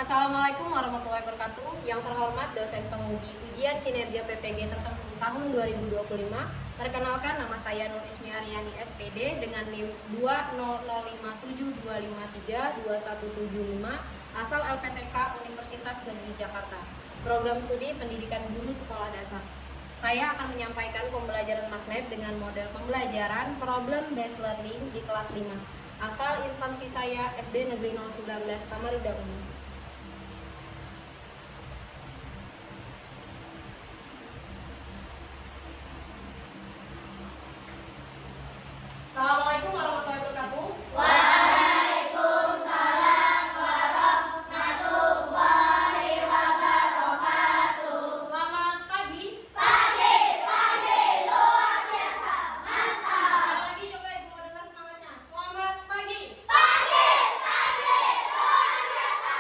Assalamualaikum warahmatullahi wabarakatuh. Yang terhormat dosen penguji ujian kinerja PPG tertentu tahun 2025. Perkenalkan, nama saya Nur Ismi Aryani SPD dengan NIM 2005725321175, asal LPTK Universitas Negeri Jakarta. Program studi Pendidikan Guru Sekolah Dasar. Saya akan menyampaikan pembelajaran magnet dengan model pembelajaran problem based learning di kelas 5. Asal instansi saya SD Negeri 019 Samarinda Unyu. Assalamualaikum warahmatullahi wabarakatuh. Waalaikumsalam warahmatullahi wabarakatuh. Selamat pagi. Pagi luar biasa, mantap. Sekali lagi coba ibu mau dengar semangatnya. Selamat pagi. Pagi luar biasa,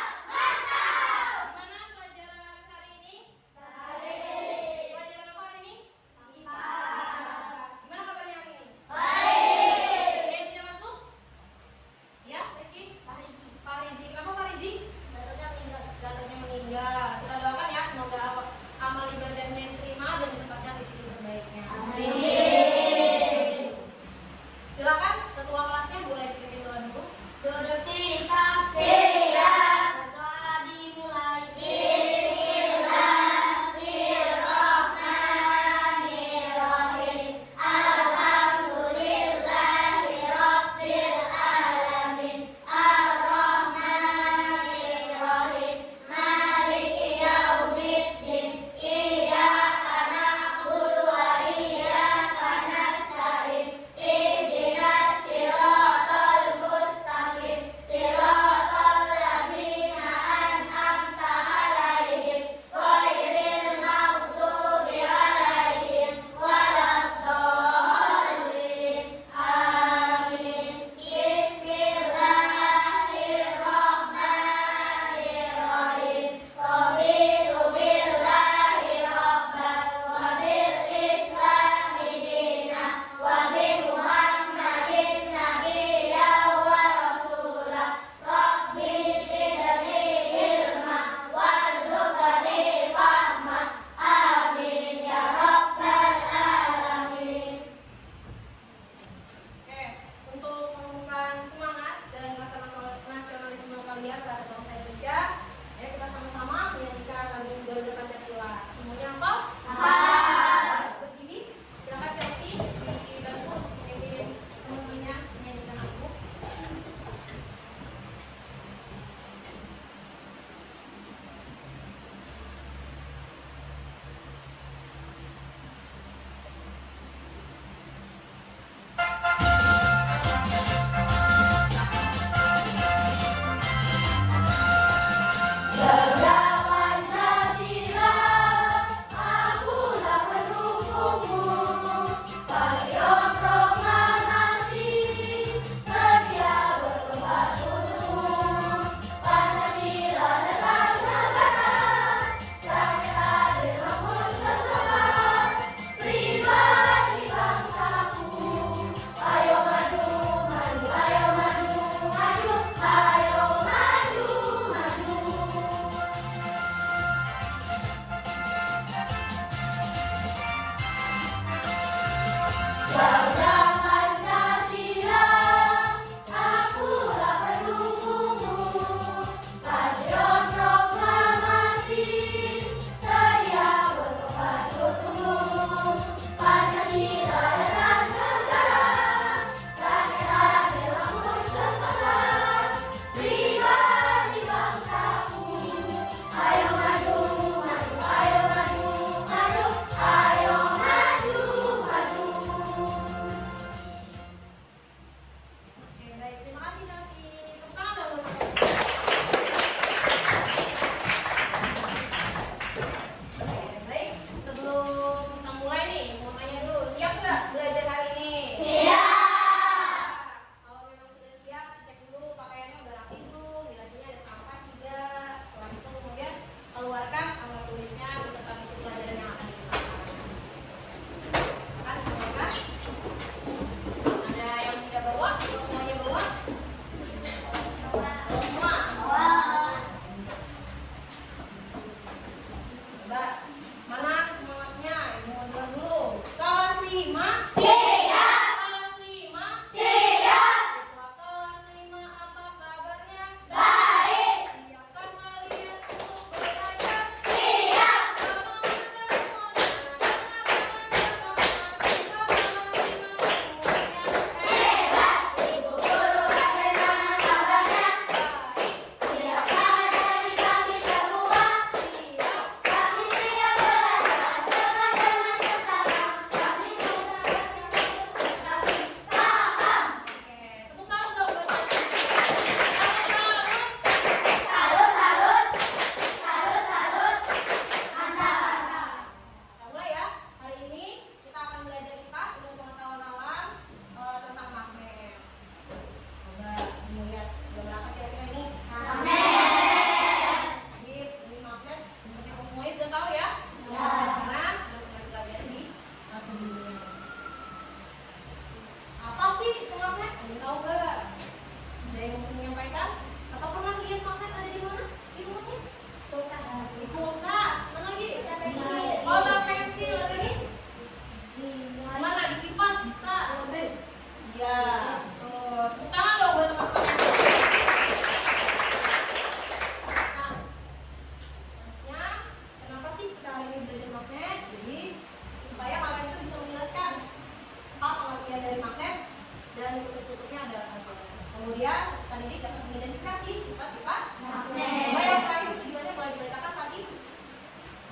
mengidentifikasi sifat-sifat magnet. Coba yang terakhir tujuannya boleh dibacakan tadi.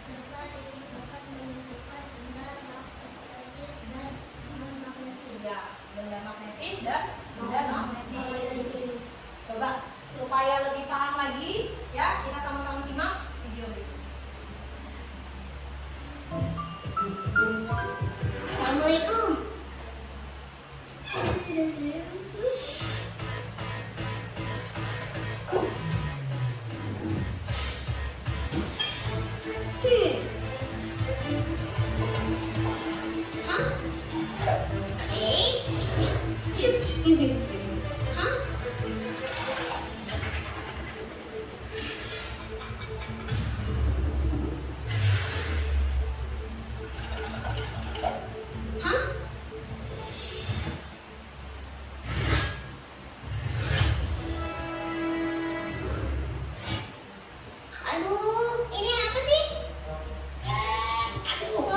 Serta teknik dapat menentukan benda magnetis dan non-magnetis. Ya, benda magnetis dan benda non-magnetis. Magnetis. Coba supaya lebih paham lagi, ya kita sama-sama simak video berikut. Assalamualaikum. Hah? Hah? Hah? Aduh, ini apa sih? Aduh.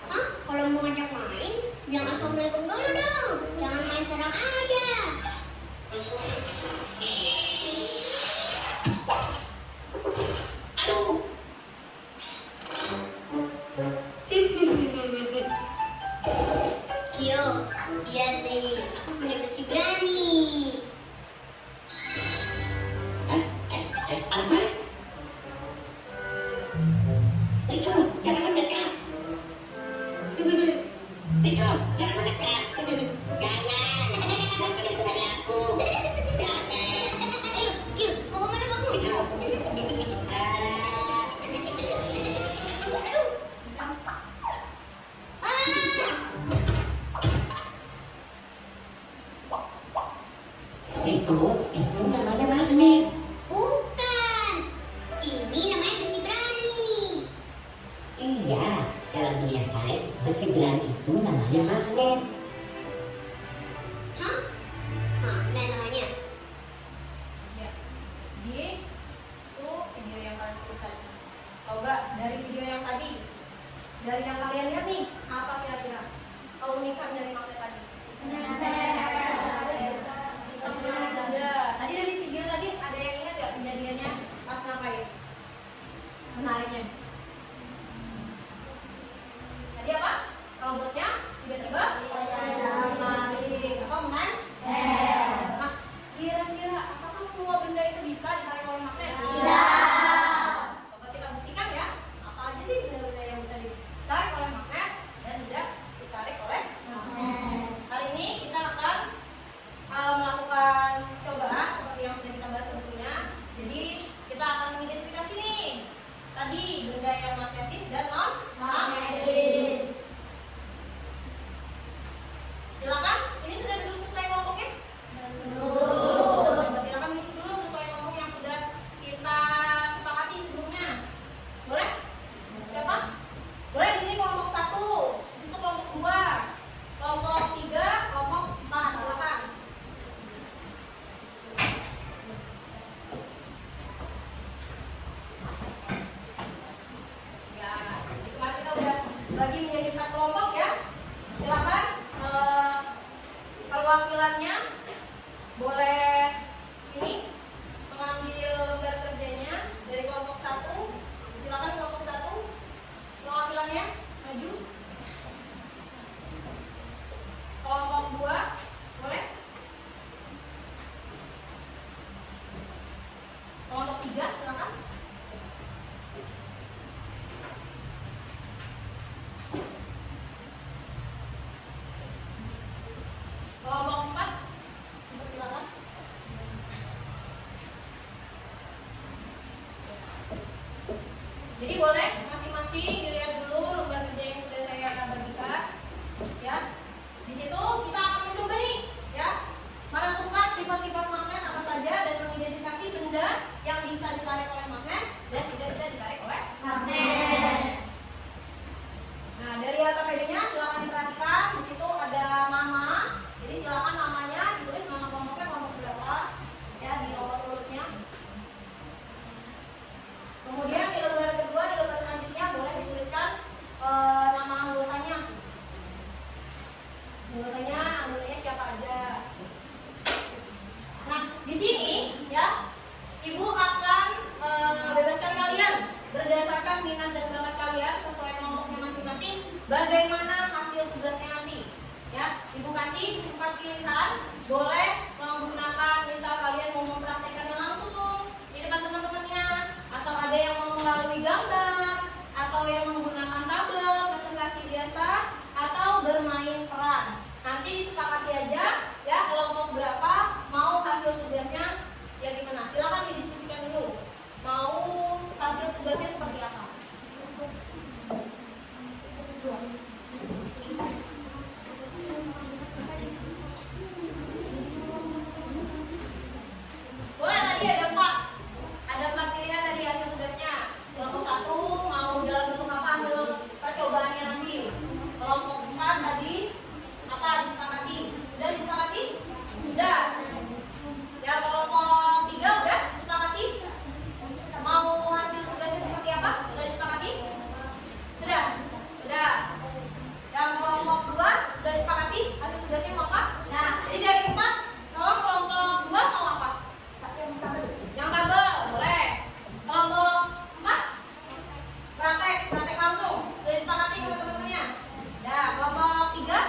Hah? Kalau mau ngajak main, bilang assalamualaikum dulu dong. Jangan main serang aja. Aduh. Kyo, lihat deh, aku punya besi berani. Apa? Riko, jangan mendekat. Riko, jangan mendekat. Jangan mendekat dari aku. Jangan. Ayo, Kyo, mau kemana kamu? Riko. Aduh. Riko, itu namanya magnet. Bukan. Ini namanya besi berani. Iya, dalam dunia sains, besi berani itu namanya magnet. Hah? Magnet namanya. Ya. Jadi itu video yang kalian lakukan. Coba dari video yang tadi, dari yang kalian lihat nih, apa kira-kira keunikan dari magnet tadi? Bisa menarik benda. Tadi dari video tadi ada yang ingat gak kejadiannya pas ngapain? Menariknya. Tadi apa? Robotnya tiba-tiba menarik. Apa menarik? Nah, kira-kira apakah semua benda itu bisa ditarik oleh magnet? Tidak. Coba kita buktikan ya. Apa aja sih benda-benda yang bisa ditarik oleh magnet dan tidak ditarik oleh Magnet. Hari ini kita akan melakukan cobaan seperti yang sudah kita bahas sebelumnya. Jadi kita akan mengidentifikasi nih tadi benda yang magnetis dan non magnetis. Silakan. Ini sudah duduk sesuai kelompoknya? Belum. Coba silakan duduk dulu sesuai kelompok yang sudah kita sepakati sebelumnya. Boleh? Siapa? Boleh di sini kelompok 1, di situ kelompok 2, kelompok 3, kelompok 4. Silakan. Ya, jadi kemarin kita udah bagi menjadi 4 kelompok ya. Silakan perwakilannya boleh ini mengambil lembar kerjanya dari kelompok 1. Silakan kelompok 1 perwakilannya maju. Kelompok 2 boleh. Kelompok 3 silakan. Kelompok 4 silakan. Jadi boleh masing-masing dilihat dulu lembar kerja yang sudah saya bagikan, ya. Di situ kita akan mencoba nih, ya, menentukan sifat-sifat magnet apa saja dan mengidentifikasi benda yang bisa ditarik oleh magnet dan tidak bisa ditarik oleh magnet. Nah, dari AKPD-nya silakan diperhatikan. Di situ ada nama. Jadi silakan namanya ditulis nama kelompoknya kelompok berapa, ya, di nomor urutnya. Kemudian di lembar kedua, di lembar selanjutnya boleh dituliskan nama anggotanya. bagaimana hasil tugasnya nanti. Ya, Ibu kasih 4 pilihan, boleh menggunakan misal kalian mau mempraktekannya langsung di depan teman-temannya, atau ada yang mau melalui gambar, atau yang menggunakan tabel, presentasi biasa, atau bermain peran. Nanti disepakati aja ya kelompok berapa mau hasil tugasnya ya gimana. Silakan didiskusikan dulu. Mau hasil tugasnya seperti apa? Boleh, tadi ada 4 pilihan tadi hasil tugasnya. Kelompok 1 mau dalam bentuk apa hasil percobaannya nanti. Kelompok 4 tadi apa disepakati? Sudah disepakati? Sudah. Ya, kelompok 3 udah disepakati? Mau hasil tugasnya seperti apa? Sudah disepakati? Sudah. Sudah. Yang kelompok 2 sudah disepakati hasil tugasnya mau apa? Nah, jadi dari 4, tolong kelompok 2 mau apa? Yang tabel, boleh. Kelompok 4 praktek langsung. Sudah disepakati sama teman-temannya? Nah, kelompok 3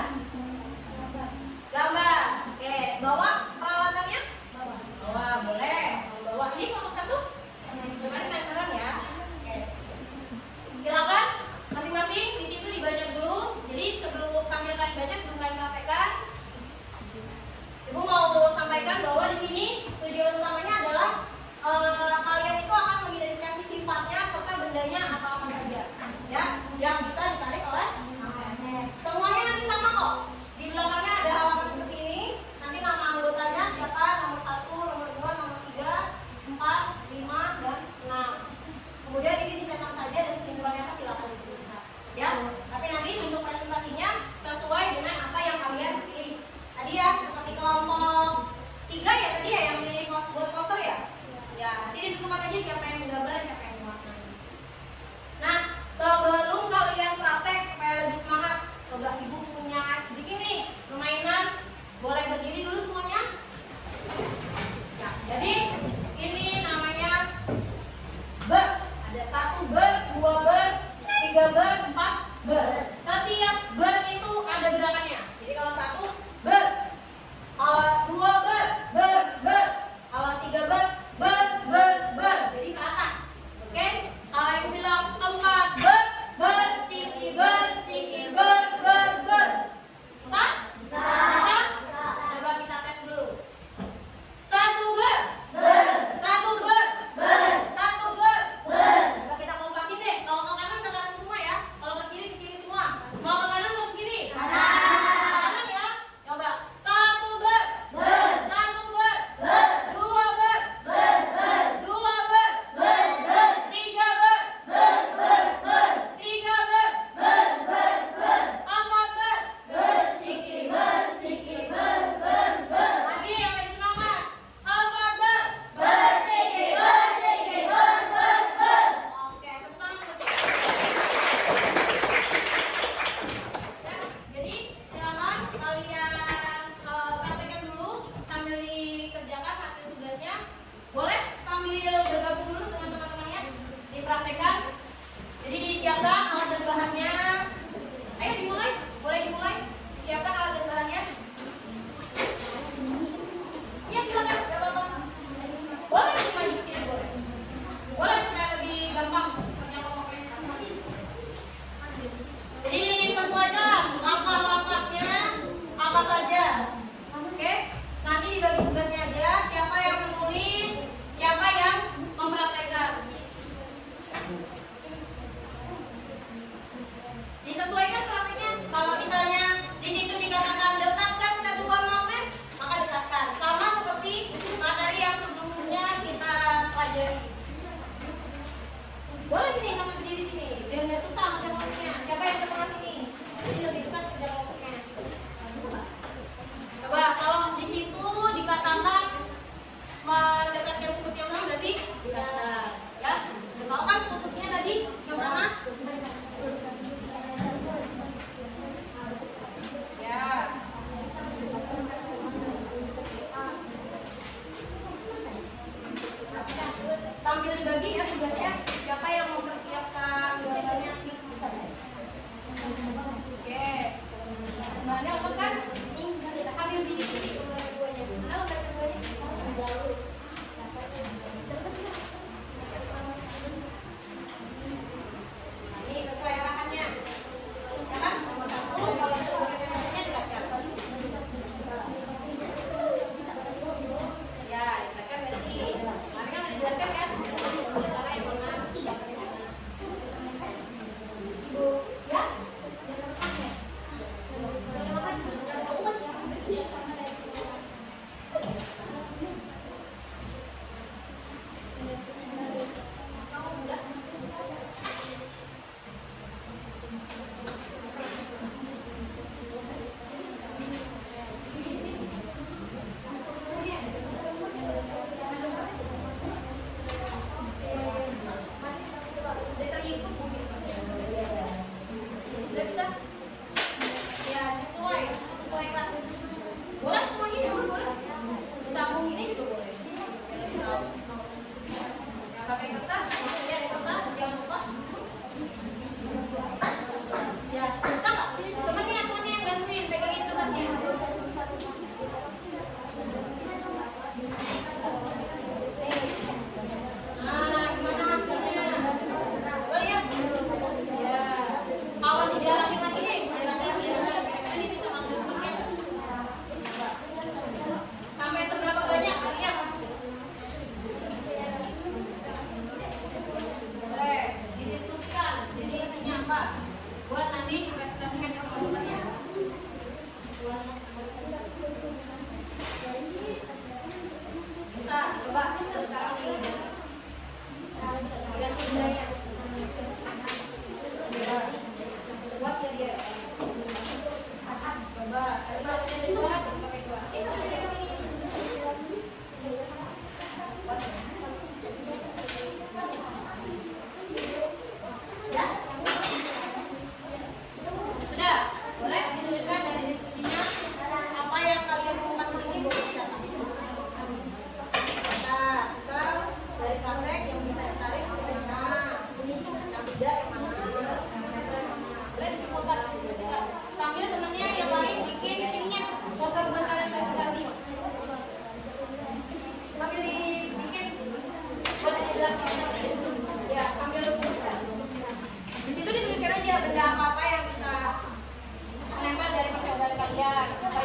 gambar. Oke, bawa peralatannya? Bawa, boleh. Bawa. Ini kelompok 1 dengan main peran ya. Oke. Silakan masing-masing di situ dibaca dulu. Jadi sebelum sambil kalian baca sebelum kalian praktekkan, Ibu mau sampaikan bahwa di sini tujuan utamanya adalah kalian itu akan mengidentifikasi sifatnya serta bendanya apa saja, ya, yang bisa ditarik oleh magnet. Semuanya nanti sama kok. Di belakangnya ada halaman seperti ini. Nanti nama anggotanya siapa, nomor 1, nomor 2, nomor 3, 4, 5, dan 6. Kemudian ini dicetak saja dan kesimpulannya apa silakan dituliskan. Ya, tapi nanti untuk presentasinya sesuai dengan apa yang kalian pilih. Tadi ya, seperti kelompok 3 ya tadi ya yang pilih buat poster ya. Ya, nanti ditentukan aja siapa yang menggambar dan siapa yang mewarnai. Nah, sebelum kalian praktek supaya lebih semangat, coba Ibu punya sedikit nih permainan. Boleh berdiri dulu semuanya. Ya, jadi ini namanya ber. Ada 1 ber, 2 ber, 3 ber, 4 ber. Setiap ber itu ada gerakannya. Jadi kalau 1 ber, kalau 2 ber, kalau 3 ber, jadi ke atas. Oke? Kalau Ibu bilang 4 ber, ciki ber. Bisa? Bisa? Coba kita tes dulu. 1 ber, 1 ber. Coba kita kompakin deh. Kalau ke kanan semua ya. Kalau ke kiri semua. Mau ke kanan mau ke kiri? Kanan ya. Coba 1 ber, 1 ber, 2 ber, 2 ber, 3 ber, 3 ber, 4 ber, ciki ber. Lagi yang lebih semangat. 4 ber, ciki ber. Oke, tepuk tangan. Ya, jadi silakan kalian praktekkan dulu sambil dikerjakan hasil tugasnya. Boleh sambil bergabung dulu dengan teman-temannya dipraktekkan. Jadi disiapkan alat dan bahannya. Ayo dimulai, boleh dimulai. Disiapkan alat dan bahannya. Ya silakan, gak apa-apa. Boleh nanti maju ke sini boleh. Boleh supaya lebih gampang kerja kelompoknya. Jadi disesuaikan langkah-langkahnya apa saja. Oke? Nanti dibagi tugasnya aja. Siapa yang menulis, siapa yang mempraktekkan. Disesuaikan prakteknya. Kalau misalnya di situ dikatakan dekatkan kedua magnet, maka dekatkan. Sama seperti materi yang sebelumnya kita pelajari. Boleh sini kamu berdiri sini, biar nggak susah kerja kelompoknya. Siapa yang ke tengah sini? Jadi lebih dekat kerja kelompoknya. Coba kalau di situ dikatakan mendekatkan kutub yang mana berarti dekatkan, ya. Tahu kan kutubnya tadi yang mana? Ya. Sambil dibagi ya tugasnya, siapa yang mempersiapkan gambarnya nanti bisa.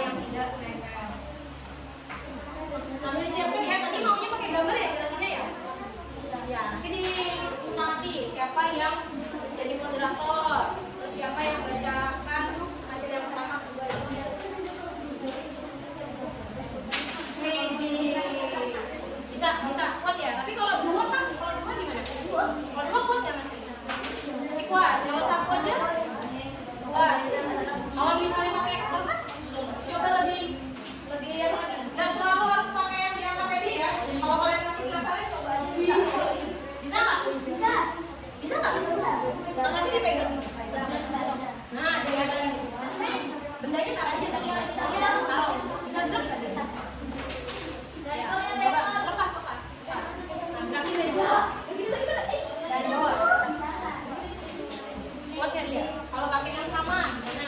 yang tidak nempel. Nanti disiapin ya, tadi maunya pakai gambar ya jelasinnya ya? Ya, nanti disepakati siapa yang jadi moderator, terus siapa yang bacakan hasil yang pertama, kedua, ketiga. Bisa kuat ya, tapi kalau dua gimana? Kalau dua kuat nggak masih kuat, kalau satu aja kuat. Kalau misalnya pakai kertas, coba lebih yang lagi. Nggak selalu harus pakai yang diangkat tadi ya. Kalau kalian masih penasaran, coba aja. Bisa nggak? Bisa nggak? Kertasnya dipegang. Nah, jangan lagi. Bendanya taruh aja tadi yang taruh. Bisa gerak nggak di atas? Ya, coba lepas. Kaki dari bawah. Dari bawah. Kuat ya dia. Kalau pakai yang sama gimana?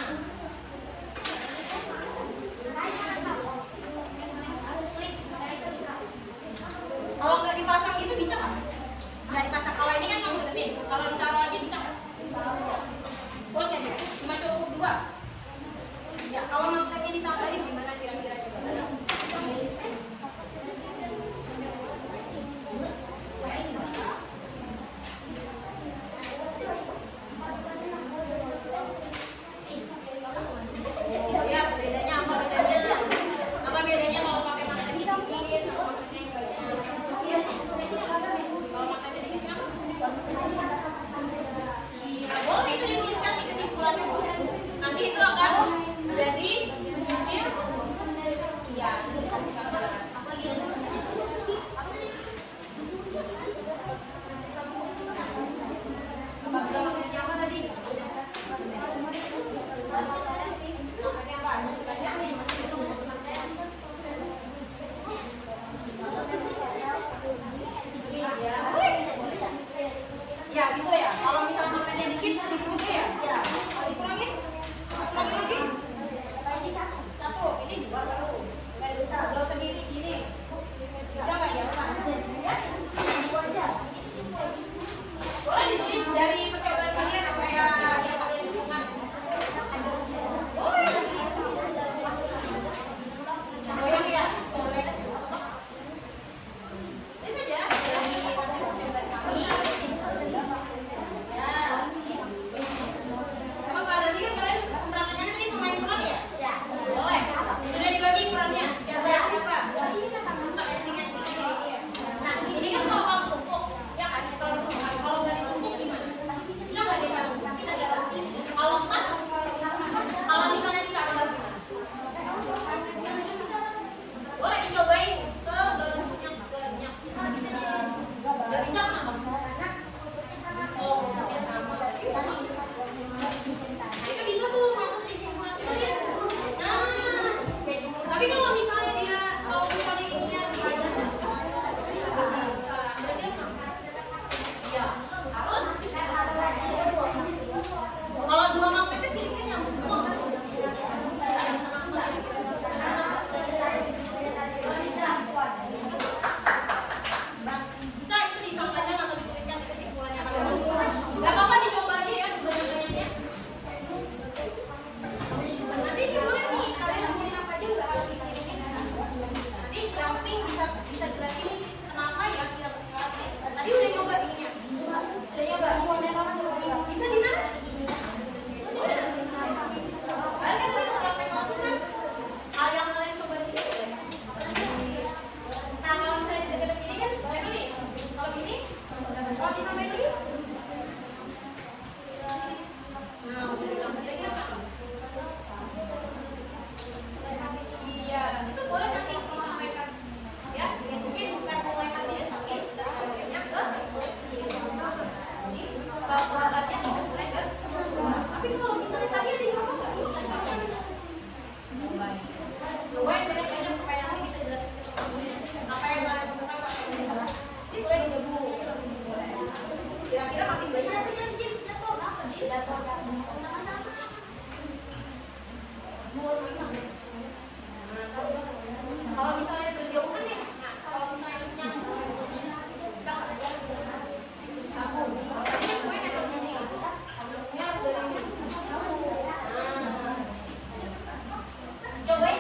Kalau nggak dipasang gitu bisa nggak? Nggak dipasang. Kalau ini kan kamu deketin. Kalau ditaruh aja bisa nggak? Kuat ya dia? Cuma cukup 2. Ya, kalau magnetnya ditambahin gimana kira-kira coba? Lihat bedanya apa bedanya? Apa bedanya kalau pakai magnet dikit, kalau magnetnya yang banyak? Kalau magnetnya dikit kenapa? Iya, boleh itu dituliskan nih kesimpulannya. Nanti itu akan jadi hasil. Iya, hasil kalian. Apa magnetnya apa tadi? Magnetnya apa? Ya, boleh ya gitu ya. Kalau misalnya magnetnya dikit juga ya. Dikurangin lagi. Satu. Ini 2 baru. Kalau sendiri gini. Bisa nggak ya, Pak? Ya? Boleh ditulis dari percobaan kalian apa yang kalian lakukan. Boleh ditulis. Goyang ya? Boleh. Ini saja dari hasil percobaan kami. Ya. Emang Pak Adati kan kalian pemberangkatannya tadi pemain peran ya? Ya. Boleh. Sudah dibagi perannya. Siapa? Tak dengan sini ya. Nah, ini kan kalau kamu tumpuk, ya kan? Kalau ditumpuk, kalau nggak ditumpuk gimana? Bisa nggak ditaruh? Bisa ditaruh. Kalau 4, kalau misalnya ditaruh lagi, boleh dicobain sebanyak-banyaknya. Nggak bisa kenapa? Oh, bentuknya sama. Itu bisa tuh masuk di simpulan juga. Nah, tapi kalau misalnya ininya dia bisa, berarti apa? Ya, harus. Kalau 2 magnetnya kira-kira nyambung semua. Bisa itu disampaikan atau dituliskan di kesimpulannya kalian. Gak apa-apa dicoba aja ya sebanyak-banyaknya. Nanti ini boleh nih, kalian nemuin apa aja nggak harus dikelilingi. Nanti yang penting bisa jelasin kenapa ya kira-kira. Tadi udah nyoba ininya. Udah nyoba. Bisa di mana? Kalian kan tadi mau praktek langsung kan? Hal yang kalian coba di sini. Nah, kalau misalnya di dekat ini kan, cek nih. Kalau gini, kalau ditambahin lagi. Nah, udah ditambahin lagi apa? Iya, itu boleh nanti disampaikan. Ya, mungkin bukan mulai habis, tapi dari akhirnya ke sini. Jadi, kalau kuadratnya sudah mulai ke. Tapi kalau misalnya tadi ada yang ngomong nggak? Cobain banyak-banyak supaya nanti bisa jelasin ke teman-teman apa yang kalian temukan pakai ini. Ini boleh digabung. Boleh. Kira-kira makin banyak nanti kan jatuh apa sih? Jatuh. Kalau misalnya berjauhan ya, nah kalau misalnya nyambung, bisa nggak? Sambung. Kalau tadi kan gue nempel sini, nyambungnya harus dari ini. Nah, cobain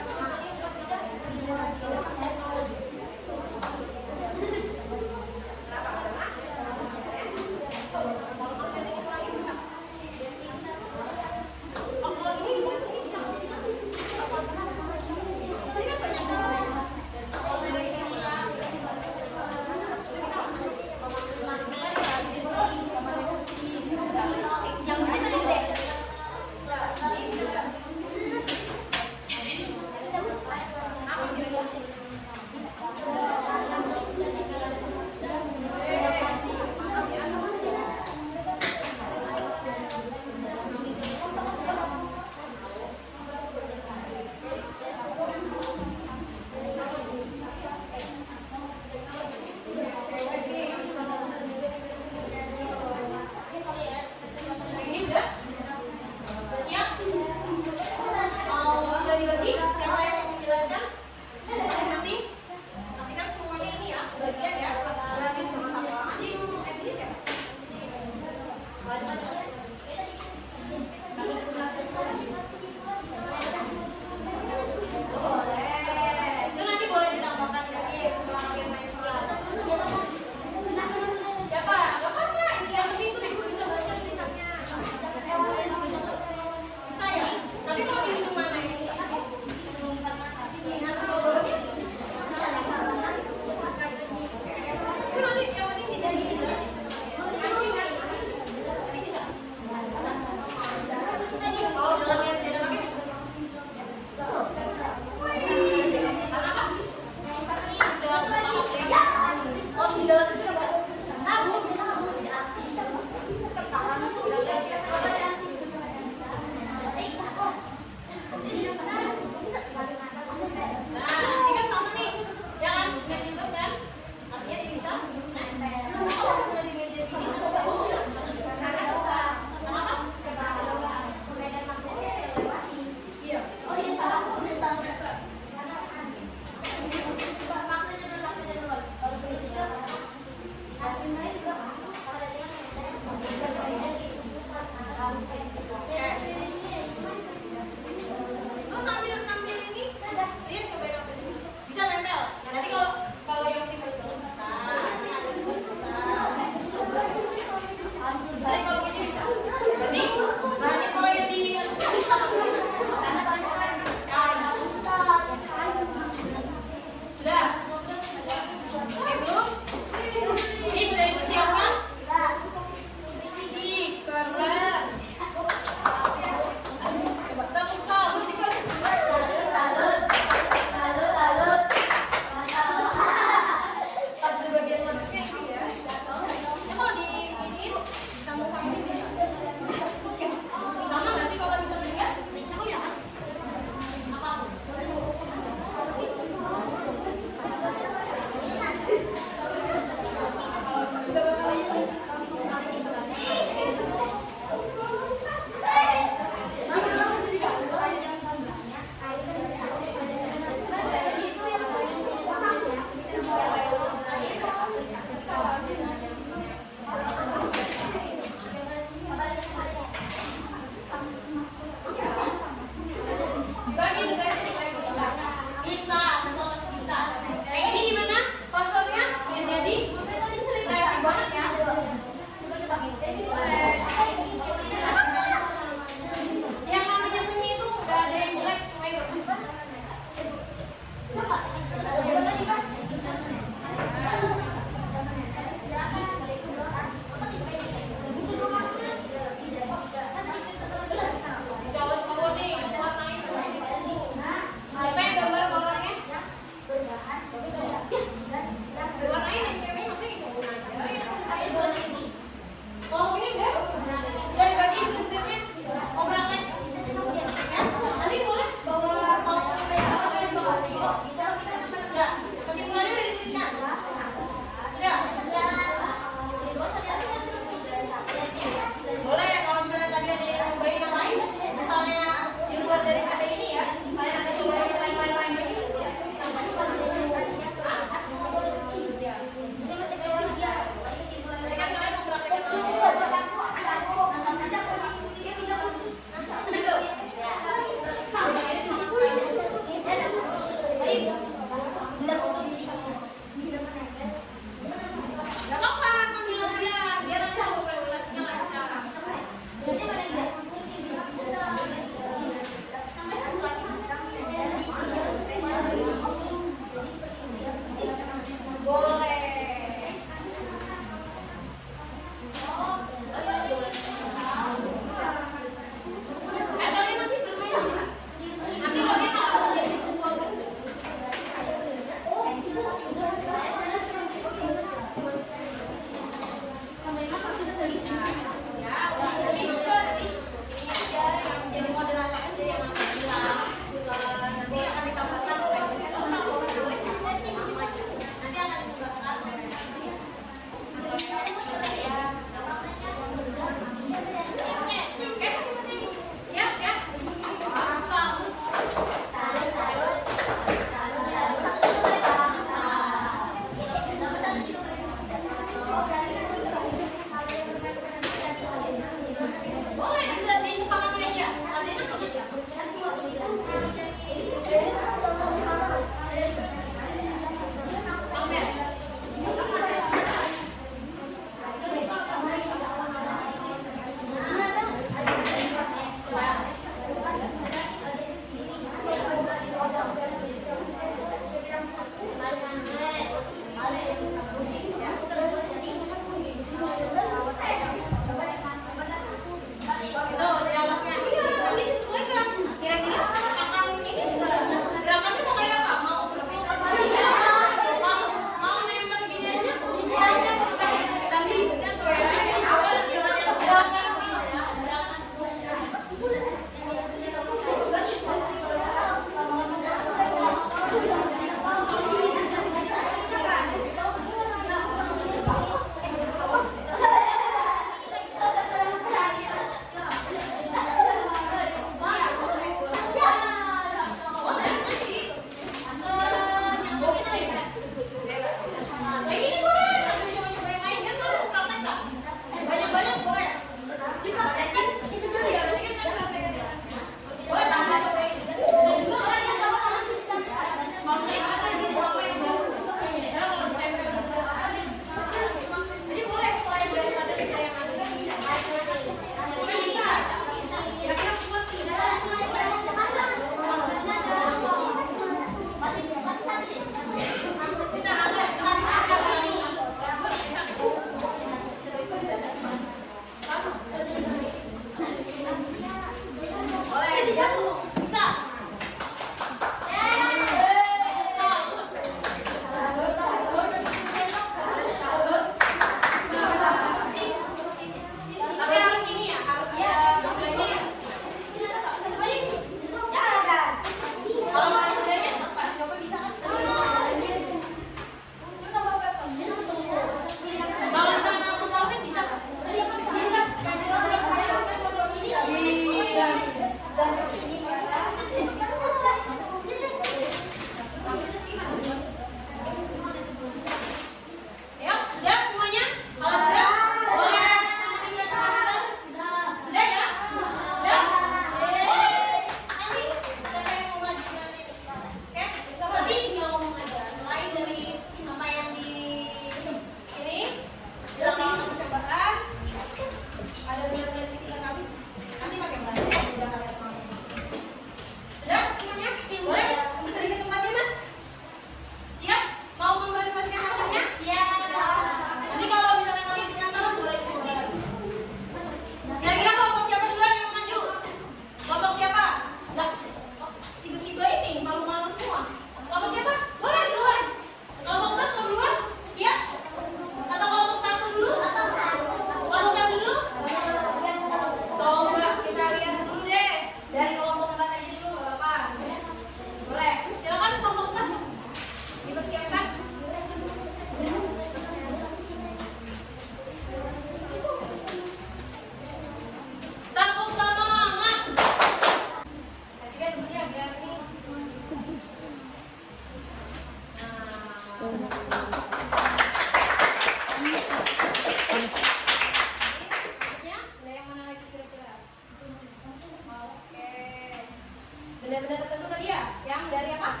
Benda-benda tertentu tadi ya, yang dari apa?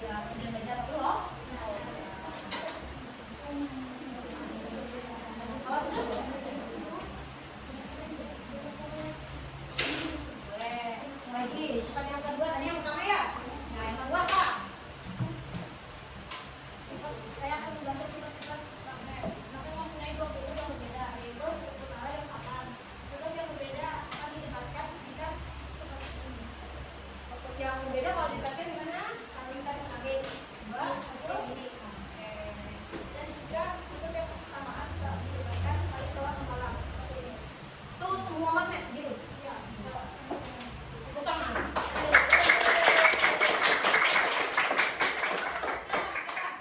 Ya, benda-benda apa dulu? Awas dulu. Boleh. Lagi, bukan yang kedua, tadi yang pertama ya. Nah, yang kedua apa? Saya akan menggambar sifat-sifat magnet. Magnet mempunyai dua bentuk yang berbeda, yaitu kutub utara dan selatan. Kutub yang berbeda akan didekatkan jika seperti ini. Kutub yang berbeda kalau didekatkan gimana? Saling tarik menarik. Dua, satu. Ini. Dan juga kutub yang kesamaan kalau didekatkan saling tolak menolak. Seperti ini. Itu semua magnet gitu. Ya, tolak. Tepuk tangan.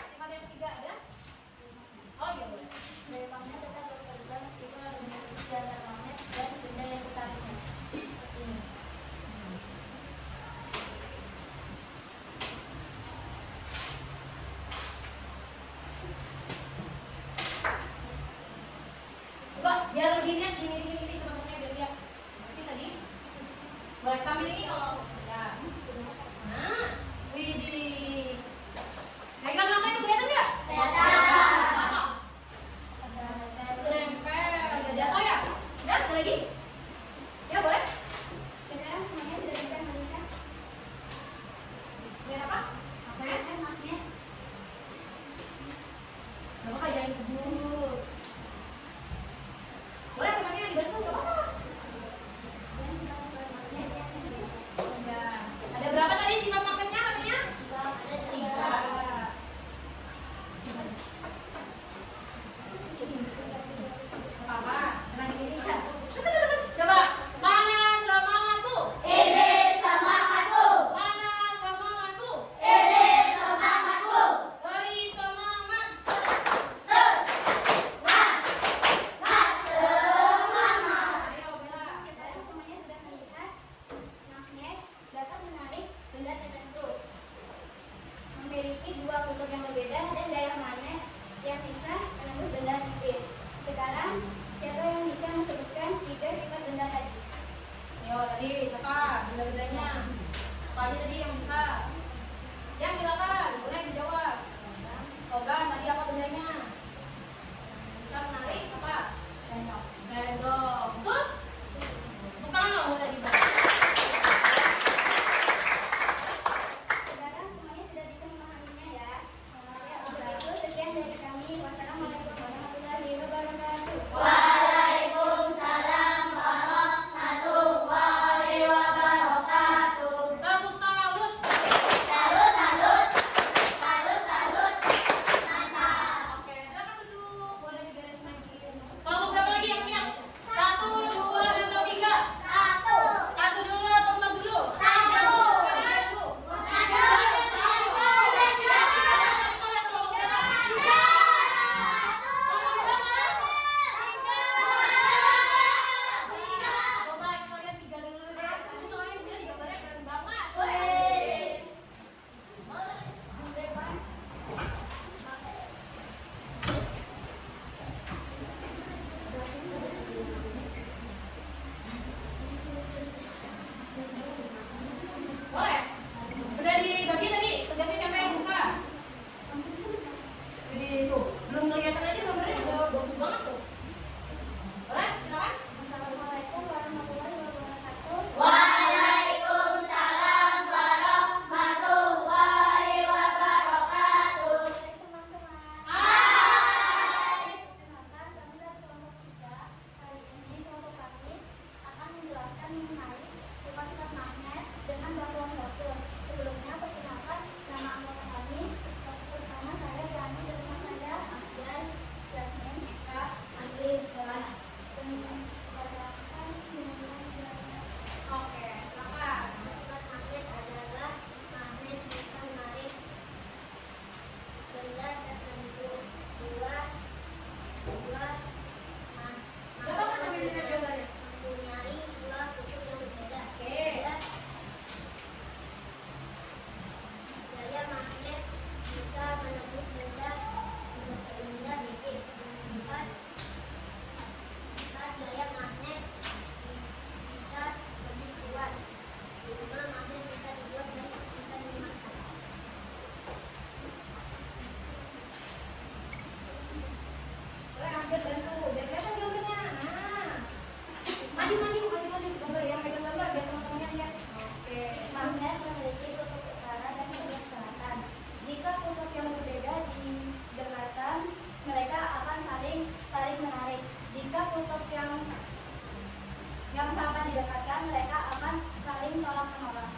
Sifat yang ketiga ada? Oh iya boleh. Dari magnet tetap bekerja meskipun ada interaksi di antara magnet dan benda yang ditariknya. Seperti ini. Coba biar lebih lihat gini bentuknya biar lihat. Masih tadi? Boleh sambil ini kalau ya. Nah, widih. Pegang apa itu kelihatan nggak? Apa? Nempel. Udah jatuh ya? Udah, ada lagi? Ya boleh. Sekarang semuanya sudah bisa melihat Lihat apa? Magnet. magnet. Gak apa-apa, jangan keburu. Boleh temannya dibantu, gak apa-apa. Dan sifat-sifat magnet yang berbeda. Ya. Ada berapa tadi sifat magnetnya katanya? Ada Tiga. Apa? Tenang gini ya. Coba. Mana semangatku? Ini semangatku. Mana semangatku? Ini semangatku. Beri semangat. Semangat. Ayo Bella. Sekarang semuanya sudah melihat magnet dapat menarik benda tertentu. Memiliki dua kutub yang berbeda dan daya magnet yang bisa menembus benda tipis. Sekarang siapa yang bisa menyebutkan tiga sifat benda tadi? Yo tadi apa? Benda-bendanya. Apa aja tadi yang bisa? Ya silakan, boleh dijawab. Togan tadi apa bendanya? Bisa menarik apa? Sendok. Sendok. Betul? Bukan dong tadi. Sekarang semuanya sudah bisa memahaminya ya. Ya, untuk itu sekian dari kami. Wassalamualaikum warahmatullahi wabarakatuh. Waalaikumsalam warahmatullahi wabarakatuh. Tepuk salut. Salut, salut. Salut, salut. Mantap. Oke, silakan duduk. Boleh diberesin lagi. Kelompok berapa lagi yang siap? 1, 2, atau 3? Satu. Jakarta mereka akan saling tolak-menolak.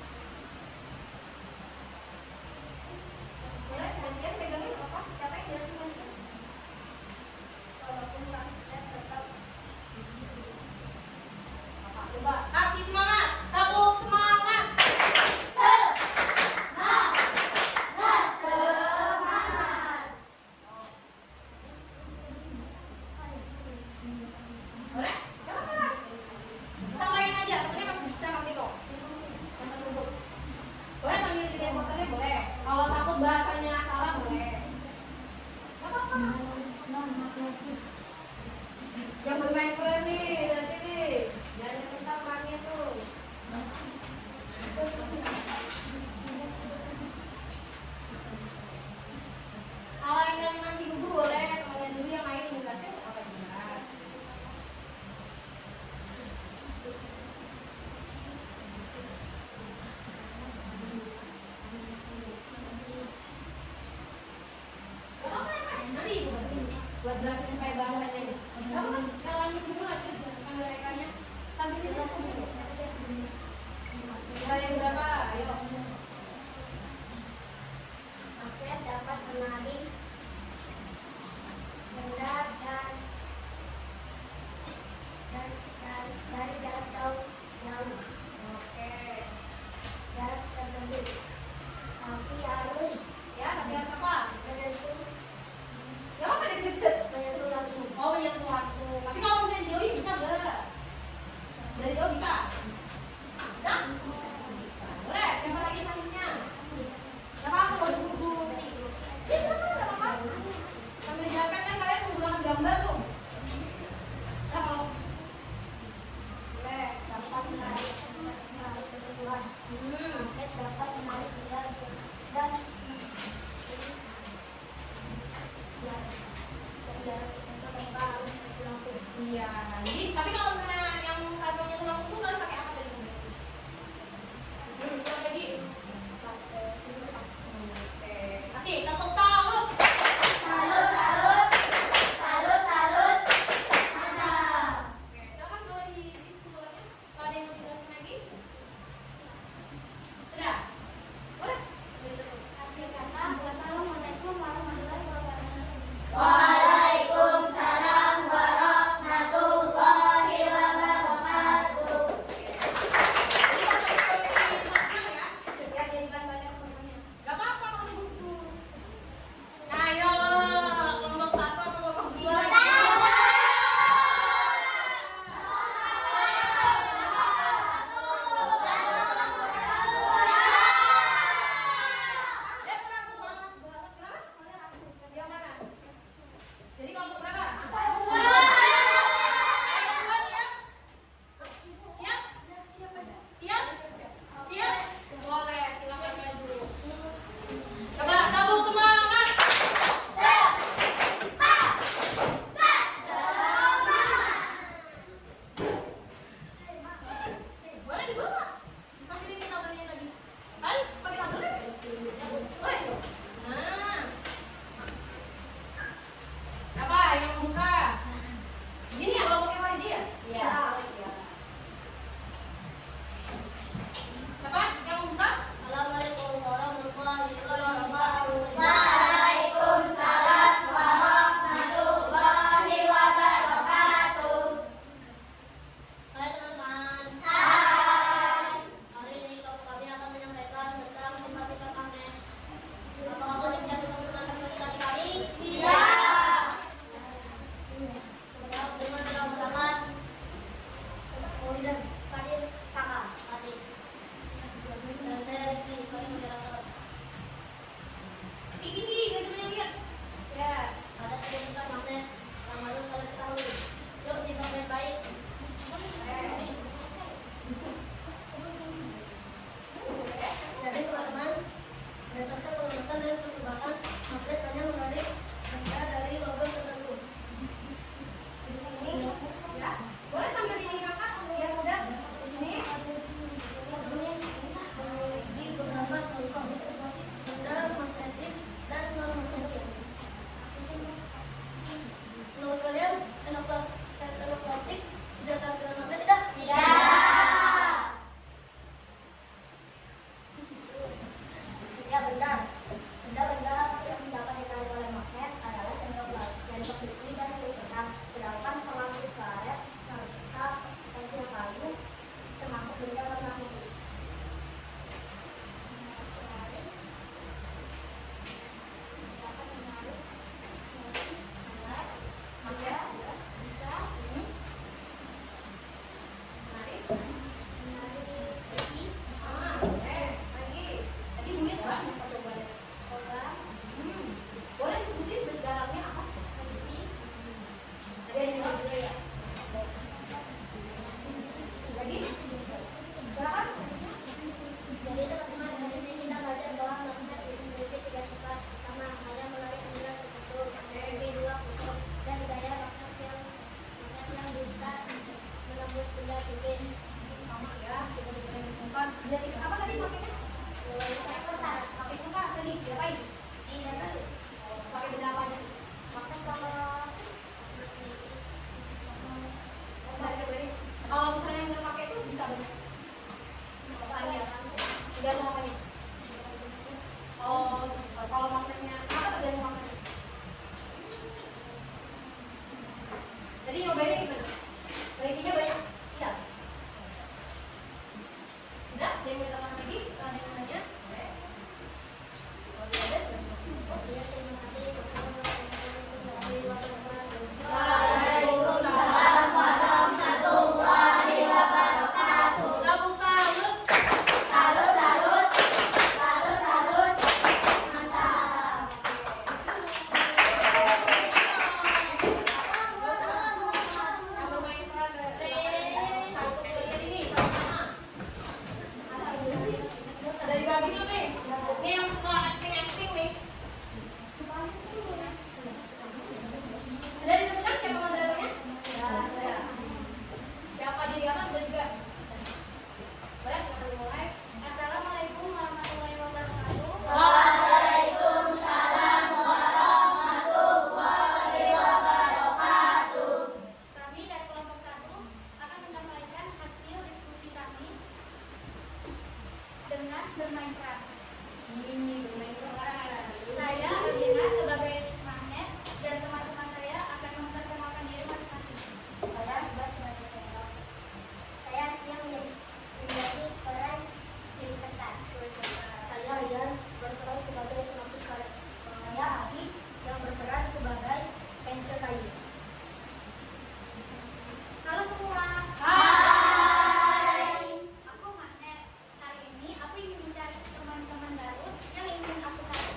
Boleh gantian pegangin apa? Siapa yang jelasin kan? Walaupun konsep tetap. Coba kasih semangat, tabung semangat. Boleh? Gak apa-apa. Samain aja, temennya pasti bisa nanti kok. Boleh panggil dilihat posternya boleh. Kalau takut bahasanya salah boleh. Gak apa-apa. Yang bermain keren nih, nanti nih. Jangan dikesal orangnya tuh. Kalau yang masih gugur boleh, kalian dulu yang main jelasnya apa juga. Gak apa-apa, nanti ibu bantu buat jelasin supaya bahasanya. Gak apa-apa, yang lanjut dulu lanjut, panggil rekanya. Sambil dulu. Kita yang berapa? Ayo. Magnet dapat menarik benda dari jarak jauh, Oke. jarak tertentu. Tapi harus Ya, tapi harus apa? menyentuh Gak apa-apa deket-deket. menyentuh langsung. Oh, menyentuh langsung. Tapi kalau misalnya jauh bisa gak? Dari jauh bisa? Bisa? Boleh, siapa lagi selanjutnya? Gak apa-apa, mau duduk. Ya, silakan, gak apa-apa. Sambil dijelaskan kan kalian menggunakan gambar tuh. Nah, kalau boleh. Dapat menarik kesimpulan. Magnet dapat menarik benda dan jarak tertentu tanpa harus menyentuh langsung. Iya, jadi tapi kalau misalnya yang karbonnya itu langsung tuh kalian pakai apa tadi? Terus lagi. Oke, kasih tepuk salut. Salut, salut, salut, salut, mantap. Oke, silakan boleh di kesimpulannya. Kalau ada yang mau dijelasin lagi? Sudah? Boleh? Ditutup. Akhir kata, wassalamualaikum warahmatullahi wabarakatuh. Waalaikumsalam warahmatullahi wabarakatuh. Gak apa-apa kalau buku. Nah, ayo kelompok 1 atau kelompok 2? Ya kurang semangat banget. Kenapa? Yang mana? Jadi kelompok berapa? Siap? Siap? Siap? Boleh, silakan maju. Coba tabung semangat. Boleh dibawa. Kasih ini tabelnya lagi. Balik, pakai tabelnya. Boleh tuh. Nah. Apa yang membuka? Di sini ya, kelompoknya Farizi ya? Iya. Siapa yang membuka? Assalamualaikum warahmatullahi wabarakatuh. Waalaikumsalam warahmatullahi wabarakatuh. Hai teman-teman. Hai. Hari ini kelompok kami akan menyampaikan benda bermagnetis. Dapat menarik magnetis agar dia bisa menarik besi. Lagi. Tadi duit banyak percobaan. Logam, Boleh disebutin dalamnya apa? besi, Ada yang jelas juga ya. Lagi? Silakan. jadi teman-teman hari ini kita belajar bahwa magnet itu memiliki tiga sifat. Pertama, hanya menarik benda tertentu, kedua kutub, dan gaya magnet yang bisa menembus benda tipis. Sama ya, kita bukan. Ada tips apa tadi makanya? Pakai kertas, Pakai kertas tadi, diapain? Pakai benda apa aja? magnet sama Kalau misalnya yang nggak pakai itu bisa banyak. Apanya? Tergantung apanya? Oh, kalau magnetnya apa tergantung magnetnya? Jadi nyobainnya gimana? Reginya banyak? Iya. Udah? Ada yang minta makan lagi? Ada yang nanya? Oke. Kalau tidak ada, Iya, terima kasih. Wassalamualaikum warahmatullahi wabarakatuh. Waalaikumsalam warahmatullahi wabarakatuh. Sabuk salut. Salut, salut. Salut, salut. Mantap. Yang bermain peran dari satu bagian ini. Ada dibagi belum nih? Ini yang suka acting nih. Sudah ditentukan siapa moderatornya? Sudah. Siapa diri apa sudah juga? Boleh silakan dimulai. Assalamualaikum warahmatullahi wabarakatuh. Waalaikumsalam warahmatullahi wabarakatuh. Kami dari kelompok 1 akan menyampaikan hasil diskusi kami dengan bermain peran. Bermain peran. Saya Adina sebagai magnet dan teman-teman saya akan memperkenalkan diri masing-masing. Saya Iba sebagai sendok. Saya Astia menjadi peran di kertas. Saya Rian berperan sebagai penghapus karet. Saya Adi yang berperan sebagai pensil kayu. Halo semua. Hai. Aku magnet. Hari ini aku ingin mencari teman-teman baru yang ingin aku cari.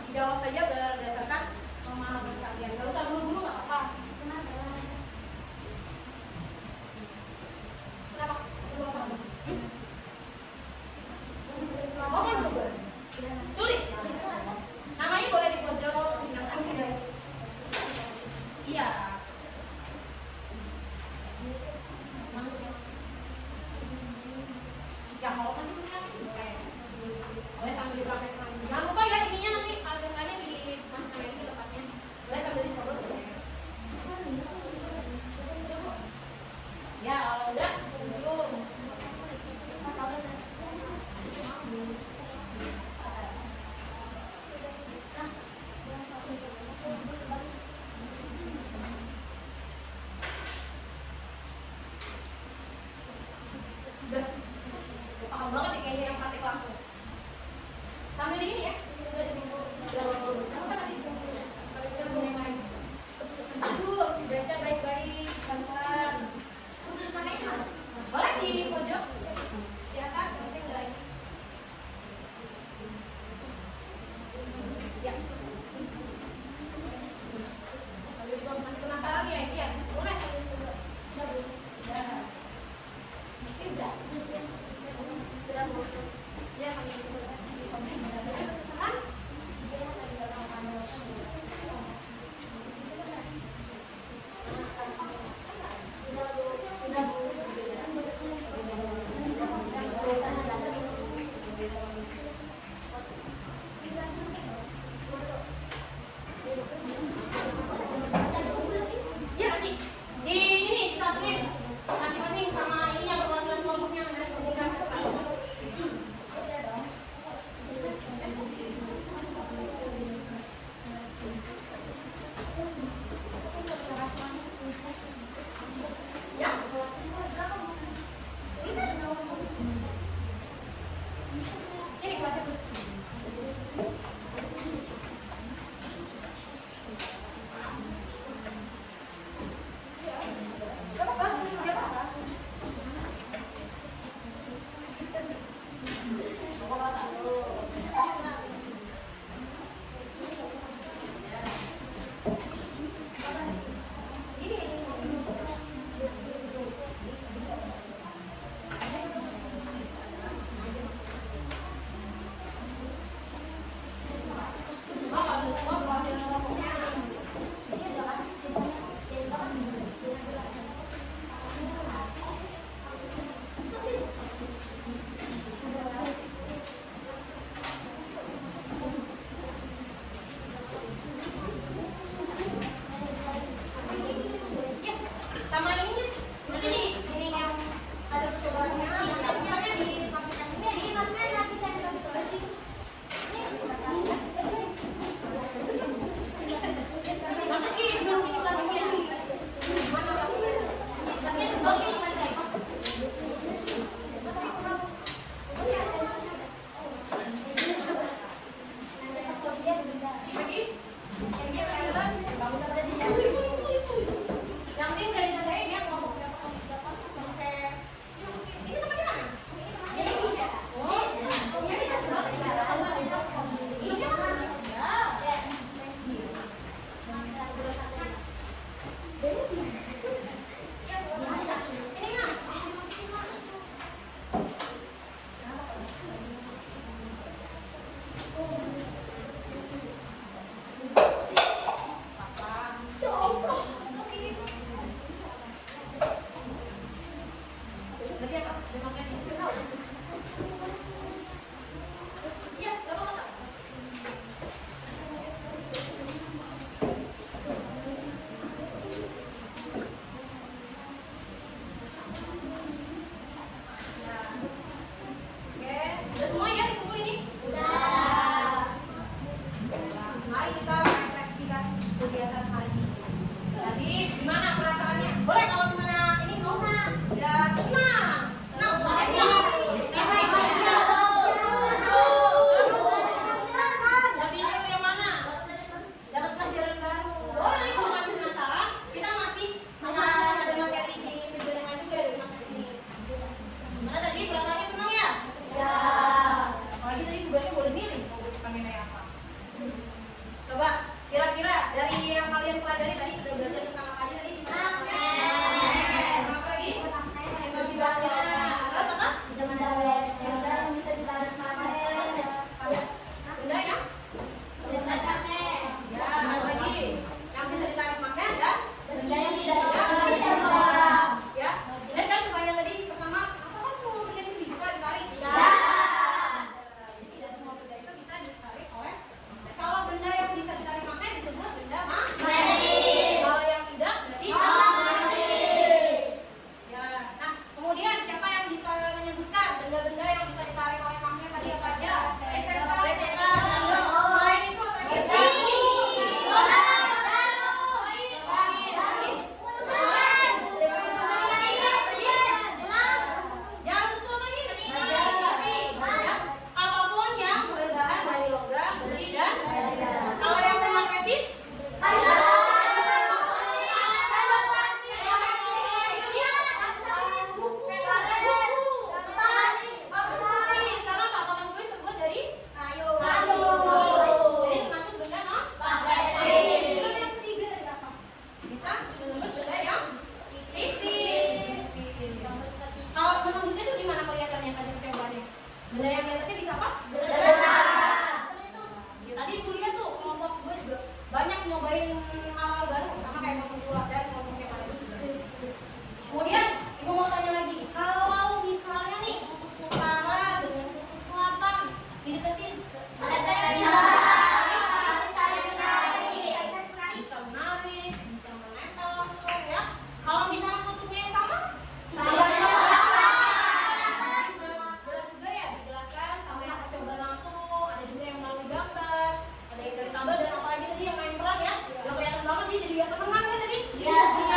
dijawab saja berdasarkan pemahaman kalian. Gak usah buru-buru, nggak apa-apa. Kenapa? Oke, coba. Tulis. Namanya boleh di pojok, silakan tidak. Iya. Ya kalau masih punya boleh. Boleh sambil dipraktekkan. Jangan lupa ya ininya nanti agengannya dimasukkan lagi ke depannya. Boleh sambil dicoba boleh. Ya kalau udah ujung. Udah paham banget nih kayaknya yang praktik langsung. Sambil di ini ya. Aduh, dibaca baik-baik, pelan-pelan. Boleh di pojok, di atas, penting enggak ini. Ya. Kalau juga masih penasaran ya ini ya, boleh. Ya. Mungkin udah. Ya, ya nanti di ini disatuin masing-masing sama ini yang perwakilan kelompoknya nanti kemudian ya. Sini kelasnya. tugasnya boleh milih mau bentukannya kayak apa. pelajari tadi sudah belajar tentang apa aja tadi? Magnet. Apa lagi? Sifat-sifatnya. Terus apa? Bisa mendarat, yang bisa ditarik magnet. Benda yang? Ya, apa lagi? Yang bisa ditarik magnet dan? Benda yang tidak Ya, bisa bisa ditarik. ya. Dan kan pertanyaan tadi pertama, apakah semua benda itu bisa ditarik? Tidak. Jadi tidak semua benda itu bisa ditarik oleh magnet. Kalau benda yang bisa ditarik magnet disebut benda magnetis. Kalau yang tidak berarti magnetis. Ya. Nah, kemudian siapa yang bisa menyebutkan benda-benda yang bisa ditarik oleh magnet tadi apa aja? Replika, sandal. Selain itu apa lagi? Jangan lupa lagi. Ya. Apapun yang berbahan dari logam, besi dan kalau yang bermagnetis karena papan tulis terbuat dari kayu. Jadi termasuk benda magnetis. Terus yang ketiga tadi apa? Bisa menembus benda yang tipis. Kalau menembusnya itu gimana kelihatannya tadi percobaannya? Benda yang di atasnya bisa apa? Ya, tadi ibu lihat tuh kelompok gue juga banyak nyobain hal-hal baru sama kayak kelompok gula dan kelompok yang lain. Kemudian ibu mau tanya lagi, kalau misalnya nih kutub utara dengan kutub selatan dideketin, bisa menarik, bisa menempel langsung ya. Kalau misalnya kutubnya yang sama, jelas juga ya dijelaskan sampai yang percobaan langsung, ada juga yang melalui gambar, ada yang dari tabel dan apalagi tadi yang main peran ya. Udah kelihatan banget sih jadi temenan kan tadi? Iya.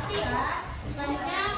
kasih ya. Selanjutnya